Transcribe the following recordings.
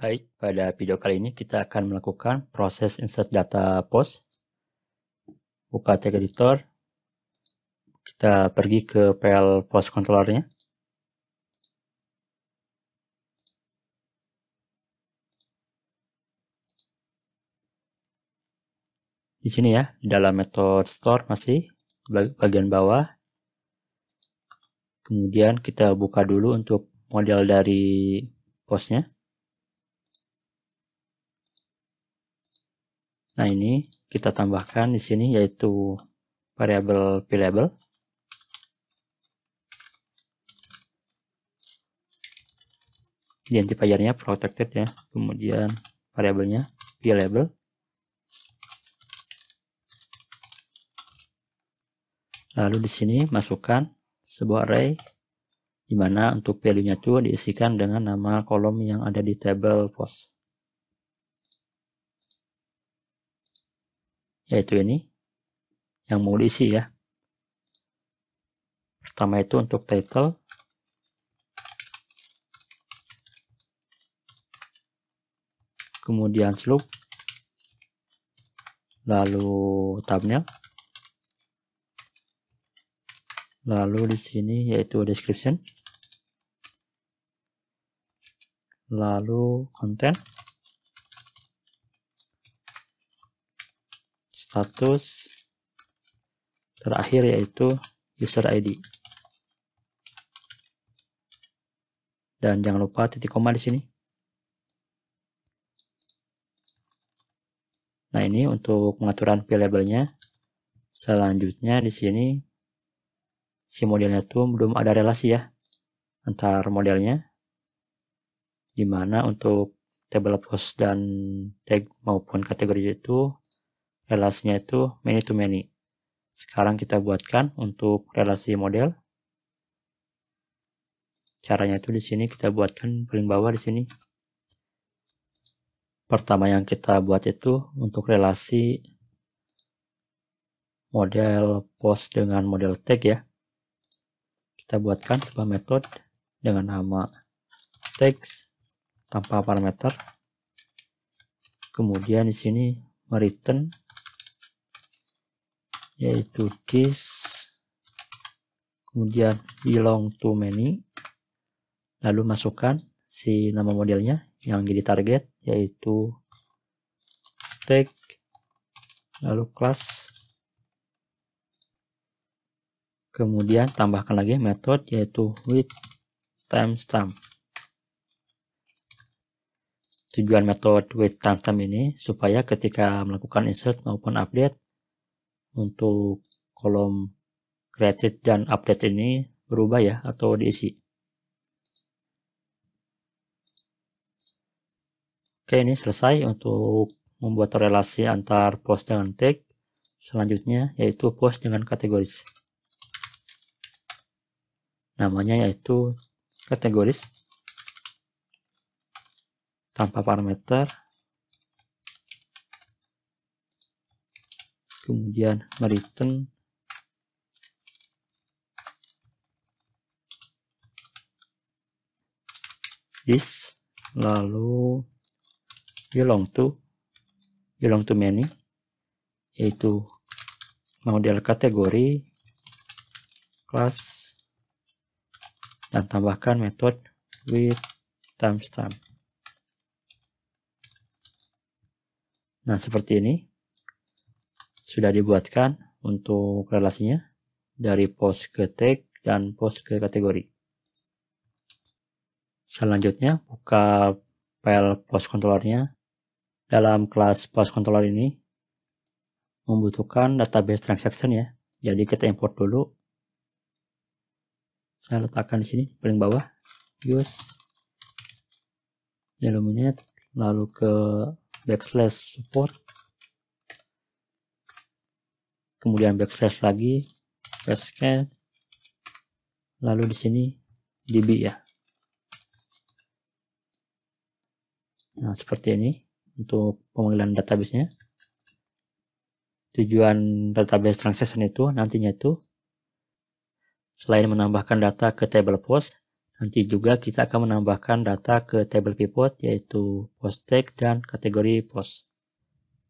Baik, pada video kali ini kita akan melakukan proses insert data post. Buka tag editor, kita pergi ke file post controllernya. Di sini ya, di dalam method store masih bagian bawah. Kemudian kita buka dulu untuk model dari postnya. Nah, ini kita tambahkan di sini yaitu variabel playable. Identifiernya protected ya. Kemudian variabelnya playable. Lalu di sini masukkan sebuah array di mana untuk value-nya itu diisikan dengan nama kolom yang ada di table post. Yaitu ini yang mau diisi ya. Pertama itu untuk title. Kemudian slope. Lalu thumbnail. Lalu di sini yaitu description. Lalu content. Status. Terakhir yaitu user ID. Dan jangan lupa titik koma di sini. Nah, ini untuk pengaturan variabelnya. Selanjutnya di sini si modelnya itu belum ada relasi ya antar modelnya, dimana untuk table post dan tag maupun kategori itu relasinya itu many to many. Sekarang kita buatkan untuk relasi model. Caranya itu di sini kita buatkan paling bawah di sini. Pertama yang kita buat itu untuk relasi model post dengan model tag ya. Kita buatkan sebuah metode dengan nama text tanpa parameter. Kemudian di sini return yaitu this, kemudian belong to many. Lalu masukkan si nama modelnya yang jadi target yaitu tag, lalu class. Kemudian tambahkan lagi metode yaitu with timestamp. Tujuan metode with timestamp ini supaya ketika melakukan insert maupun update untuk kolom created dan update ini berubah ya atau diisi. Oke, ini selesai untuk membuat relasi antar post dengan tag. Selanjutnya yaitu post dengan kategoris. Namanya yaitu kategoris tanpa parameter. Kemudian return this, lalu belong to many yaitu model kategori, class, dan tambahkan metode with timestamp. Nah, seperti ini sudah dibuatkan untuk relasinya dari post ke tag dan post ke kategori. Selanjutnya buka file post controllernya. Dalam kelas post controller ini membutuhkan database transaction ya. Jadi kita import dulu. Saya letakkan di sini paling bawah. Use Illuminate, lalu ke backslash support. Kemudian backslash lagi, pascal. Lalu di sini db ya. Nah, seperti ini untuk pemanggilan database-nya. Tujuan database transaction itu nantinya itu selain menambahkan data ke table post, Nanti juga kita akan menambahkan data ke table pivot, yaitu post tag dan kategori post.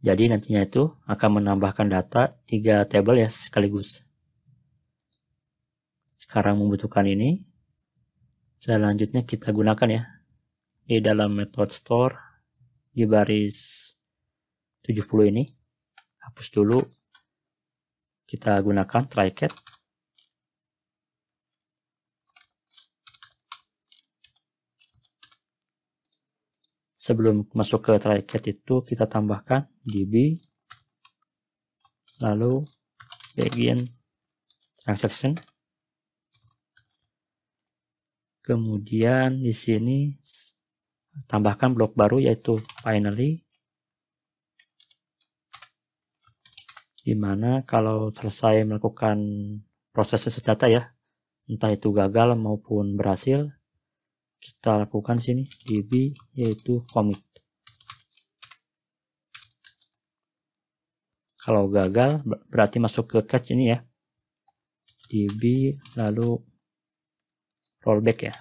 Jadi nantinya itu akan menambahkan data 3 table ya sekaligus. Sekarang membutuhkan ini. Selanjutnya kita gunakan ya di dalam method store di baris 70 ini. Hapus dulu. Kita gunakan try catch. Sebelum masuk ke try catch itu kita tambahkan db, lalu begin transaction. Kemudian di sini tambahkan blok baru yaitu finally, dimana kalau selesai melakukan proses insert data ya, entah itu gagal maupun berhasil, kita lakukan sini db yaitu commit. Kalau gagal berarti masuk ke catch ini ya, db lalu rollback ya.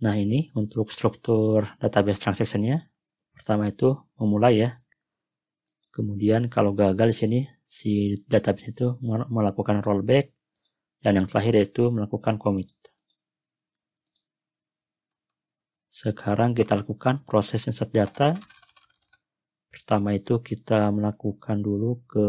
Nah ini untuk struktur database transaction-nya. Pertama itu memulai ya. Kemudian kalau gagal di sini si database itu melakukan rollback, dan yang terakhir yaitu melakukan commit. Sekarang kita lakukan proses insert data. Pertama itu kita melakukan dulu ke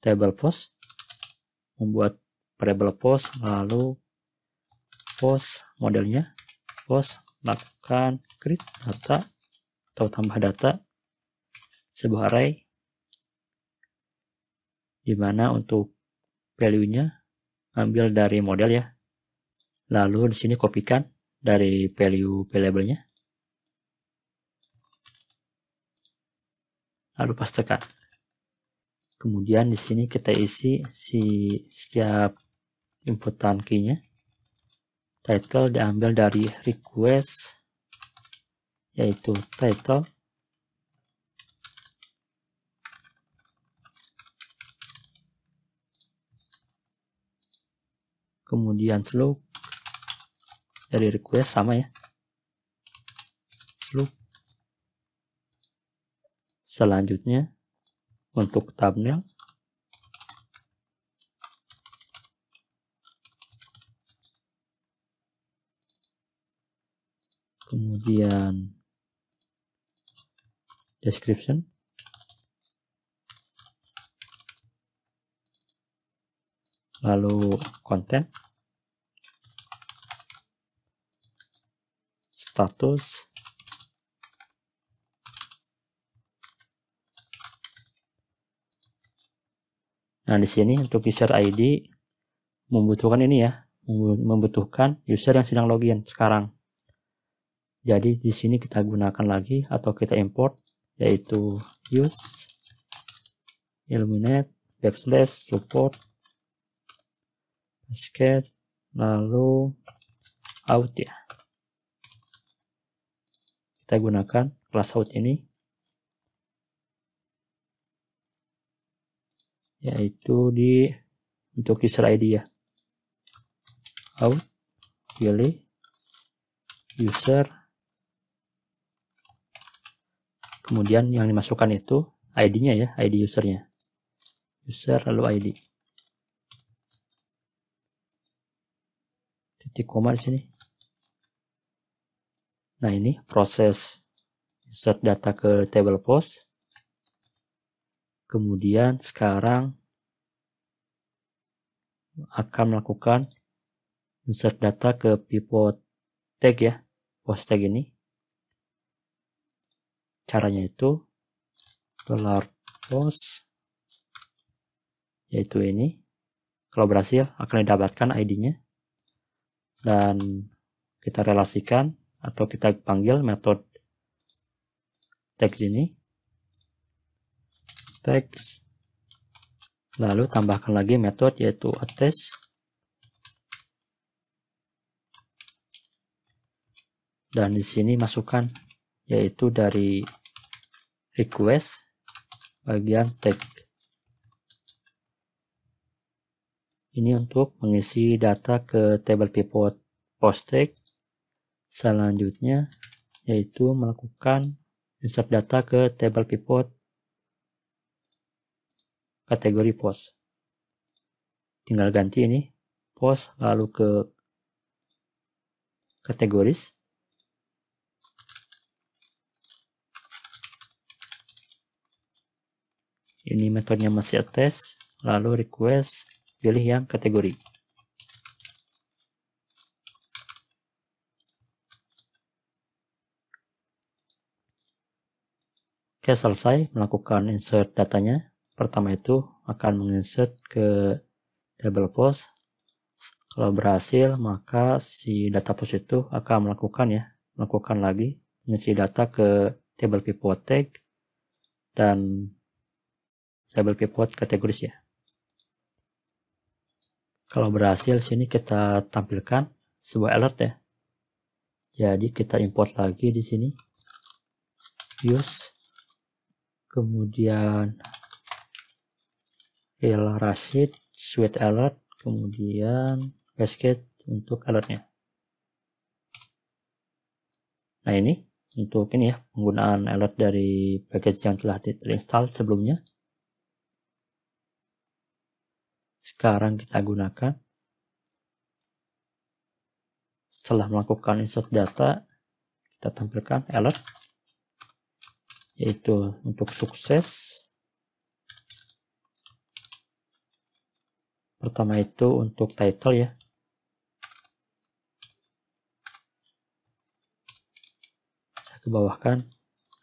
table post, membuat variable post, lalu post modelnya, post lakukan create data atau tambah data sebuah array, dimana untuk value-nya ambil dari model ya. Lalu di sini kopikan dari value variable-nya. Lalu pastekan. Kemudian di sini kita isi setiap inputan key-nya. Title diambil dari request yaitu title. Kemudian slope dari request sama ya, slope. Selanjutnya untuk thumbnail kemudian description, lalu content, status, nah di sini untuk user ID membutuhkan ini ya, membutuhkan user yang sedang login sekarang. Jadi di sini kita gunakan lagi atau kita import yaitu use illuminate backslash support basket lalu out ya. Kita gunakan class out ini yaitu di untuk user ID ya, out pilih user, kemudian yang dimasukkan itu ID-nya ya, ID usernya, user lalu ID, titik koma di sini. Nah ini proses insert data ke table post. Kemudian sekarang akan melakukan insert data ke pivot tag ya, post tag ini. Caranya itu $post yaitu ini. Kalau berhasil akan didapatkan ID-nya dan kita relasikan atau kita panggil metode text ini, text, lalu tambahkan lagi metode yaitu attach, dan di sini masukkan yaitu dari request bagian tag. Ini untuk mengisi data ke table pivot post tag. Selanjutnya yaitu melakukan insert data ke table pivot kategori post. Tinggal ganti ini post lalu ke kategoris. Ini metodenya masih attach, lalu request, pilih yang kategori. Oke, selesai melakukan insert datanya. Pertama itu akan menginsert ke table post. Kalau berhasil, maka si data post itu akan melakukan lagi mengisi data ke table pivot tag dan table pivot kategoris ya. Kalau berhasil, sini kita tampilkan sebuah alert ya. Jadi kita import lagi di sini, use, kemudian real Rashid, sweet alert, kemudian basket untuk alertnya. Nah ini untuk ini ya, penggunaan alert dari package yang telah terinstall sebelumnya. Sekarang kita gunakan. Setelah melakukan insert data, kita tampilkan alert, yaitu untuk sukses. Pertama itu untuk title ya. Saya ke bawahkan,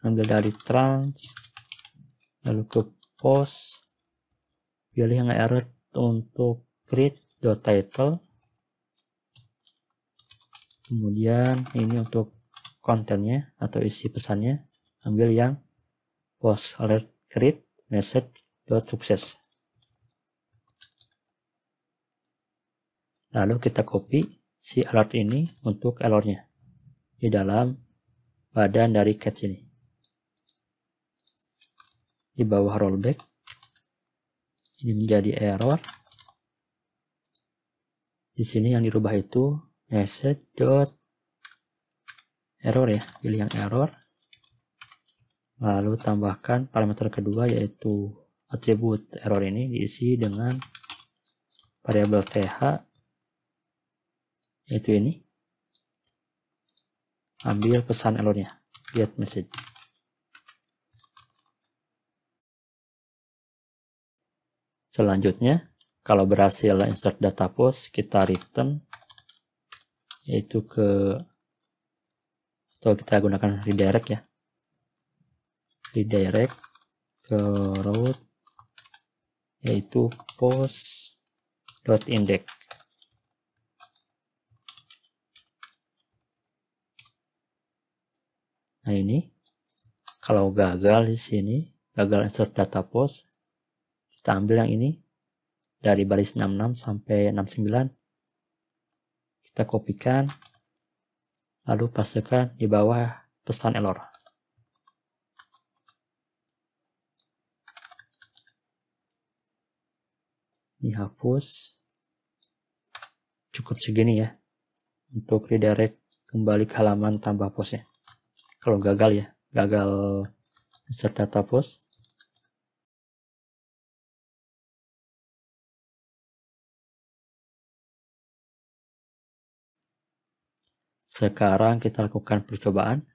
ambil dari trans, lalu ke post, pilih yang alert untuk create.title. Kemudian ini untuk kontennya atau isi pesannya, ambil yang post alert create message.success. Lalu kita copy si alert ini untuk errornya di dalam badan dari catch ini. Di bawah rollback, ini menjadi error. Di sini yang dirubah itu message.error ya, pilih yang error. Lalu tambahkan parameter kedua yaitu atribut error ini diisi dengan variabel th, yaitu ini. Ambil pesan errornya, get message. Selanjutnya, kalau berhasil insert data post, kita return, yaitu atau kita gunakan redirect ya. Redirect ke route, yaitu post.index. Nah ini, kalau gagal di sini, gagal insert data post, kita ambil yang ini dari baris 66 sampai 69, kita kopikan lalu pastekan di bawah pesan error. Ini hapus, cukup segini ya untuk redirect kembali ke halaman tambah postnya. Kalau gagal ya, gagal insert data post. Sekarang kita lakukan percobaan.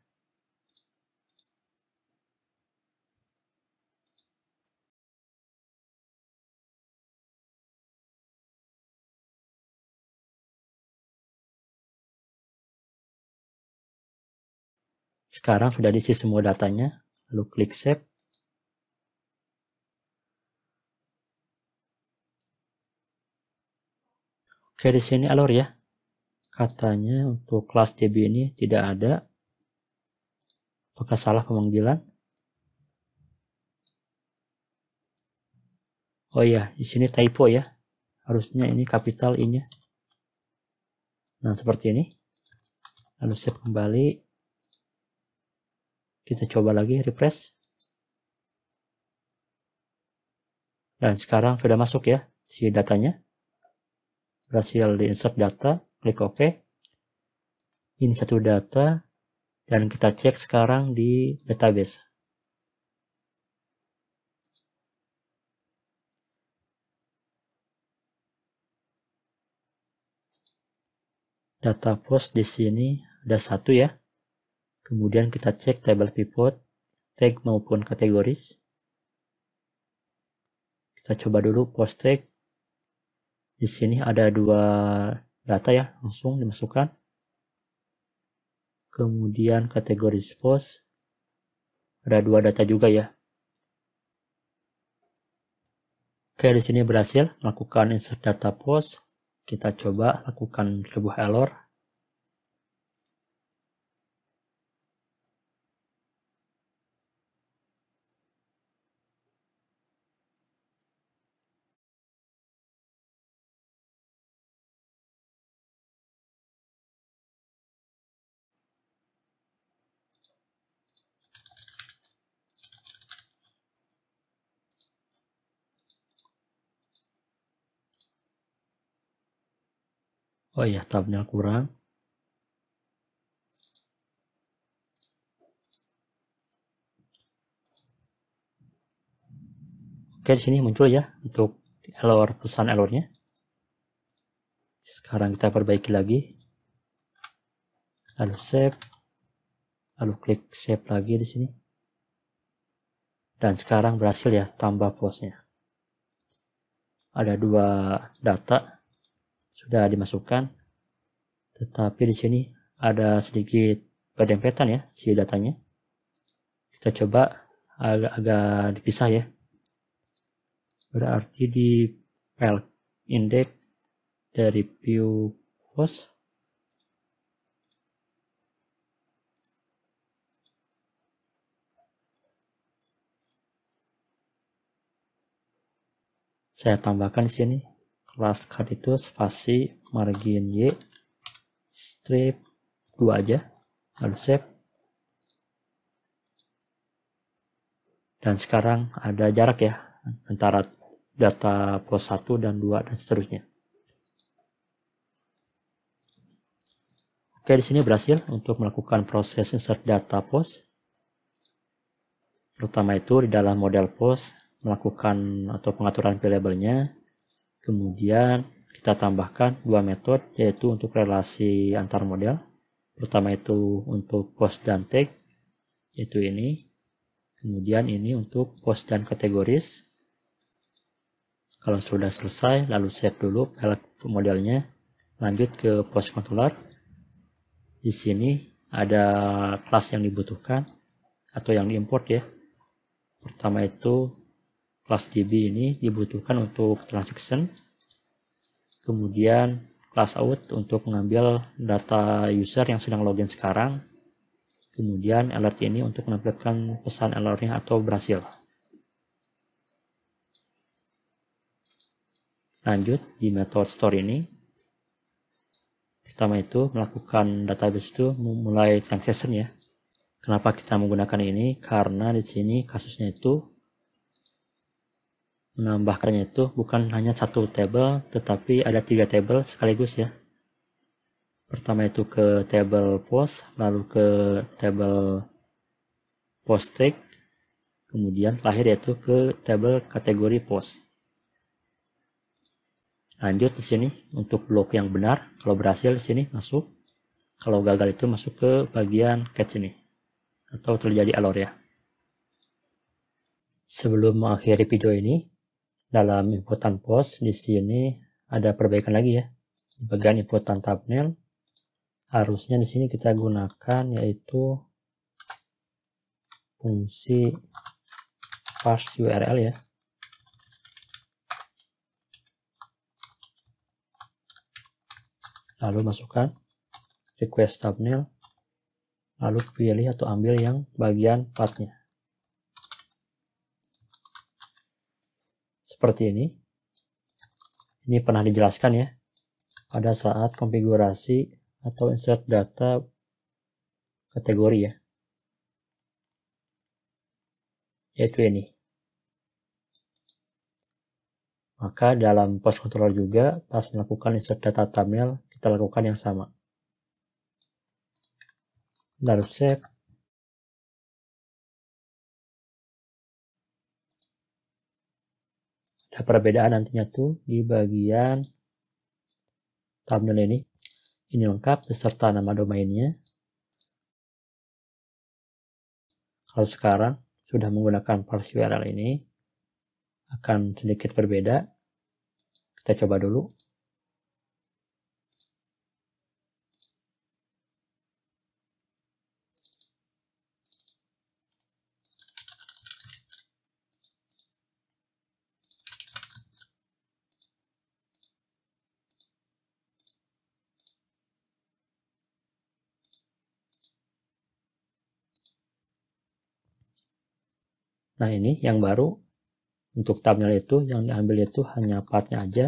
Sekarang sudah diisi semua datanya, lalu klik save. Oke, di sini error ya. Katanya untuk kelas DB ini tidak ada. Apakah salah pemanggilan? Oh iya, di sini typo ya. Harusnya ini kapital I-nya. Nah, seperti ini. Lalu save kembali. Kita coba lagi refresh. Dan sekarang sudah masuk ya si datanya. berhasil di insert data, klik OK. Ini satu data, dan kita cek sekarang di database. Data post di sini ada satu ya. Kemudian kita cek tabel pivot, tag maupun kategoris. Kita coba dulu post tag. Di sini ada dua data ya, langsung dimasukkan. Kemudian kategoris post, ada dua data juga ya. Oke, di sini berhasil melakukan insert data post. Kita coba lakukan sebuah error. Oh iya, thumbnail kurang. Oke, di sini muncul ya untuk error, pesan errornya. Sekarang kita perbaiki lagi. Lalu save. Lalu klik save lagi di sini. Dan sekarang berhasil ya tambah postnya. Ada dua data sudah dimasukkan. Tetapi di sini ada sedikit berdempetan ya si datanya. Kita coba agak dipisah ya. Berarti di file index dari view post saya tambahkan di sini class card itu spasi margin y strip 2 aja, lalu save. Dan sekarang ada jarak ya antara data post 1 dan 2 dan seterusnya. Oke, di sini berhasil untuk melakukan proses insert data post. Pertama itu di dalam model post melakukan atau pengaturan variabelnya. Kemudian kita tambahkan dua metode, yaitu untuk relasi antar model. Pertama itu untuk post dan tag, yaitu ini. Kemudian ini untuk post dan kategoris. Kalau sudah selesai, lalu save dulu file modelnya. Lanjut ke post controller. Di sini ada kelas yang dibutuhkan atau yang diimport ya. Pertama itu kelas DB ini dibutuhkan untuk transaction. Kemudian kelas out untuk mengambil data user yang sedang login sekarang. Kemudian alert ini untuk menampilkan pesan alertnya atau berhasil. Lanjut di method store ini. Pertama itu melakukan database itu mulai transaction ya. Kenapa kita menggunakan ini? Karena di sini kasusnya itu menambahkannya itu bukan hanya satu table, tetapi ada 3 table sekaligus ya. Pertama itu ke table post, lalu ke table post tag, kemudian terakhir yaitu ke table kategori post. Lanjut di sini untuk blok yang benar, kalau berhasil di sini masuk, kalau gagal itu masuk ke bagian catch ini atau terjadi error ya. Sebelum mengakhiri video ini, dalam inputan post di sini ada perbaikan lagi ya. Di bagian inputan thumbnail harusnya di sini kita gunakan yaitu fungsi parse URL ya. Lalu masukkan request thumbnail, lalu pilih atau ambil yang bagian partnya. Seperti ini. Ini pernah dijelaskan ya pada saat konfigurasi atau insert data kategori ya. Yaitu ini. Maka dalam post controller juga pas melakukan insert data thumbnail kita lakukan yang sama. Lalu save. Ada perbedaan nantinya tuh di bagian thumbnail ini. Ini lengkap beserta nama domainnya. Kalau sekarang sudah menggunakan parse URL ini akan sedikit berbeda. Kita coba dulu. Nah, ini yang baru. Untuk thumbnail itu yang diambil itu hanya partnya aja.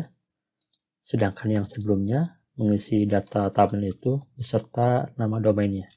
Sedangkan yang sebelumnya mengisi data thumbnail itu beserta nama domainnya.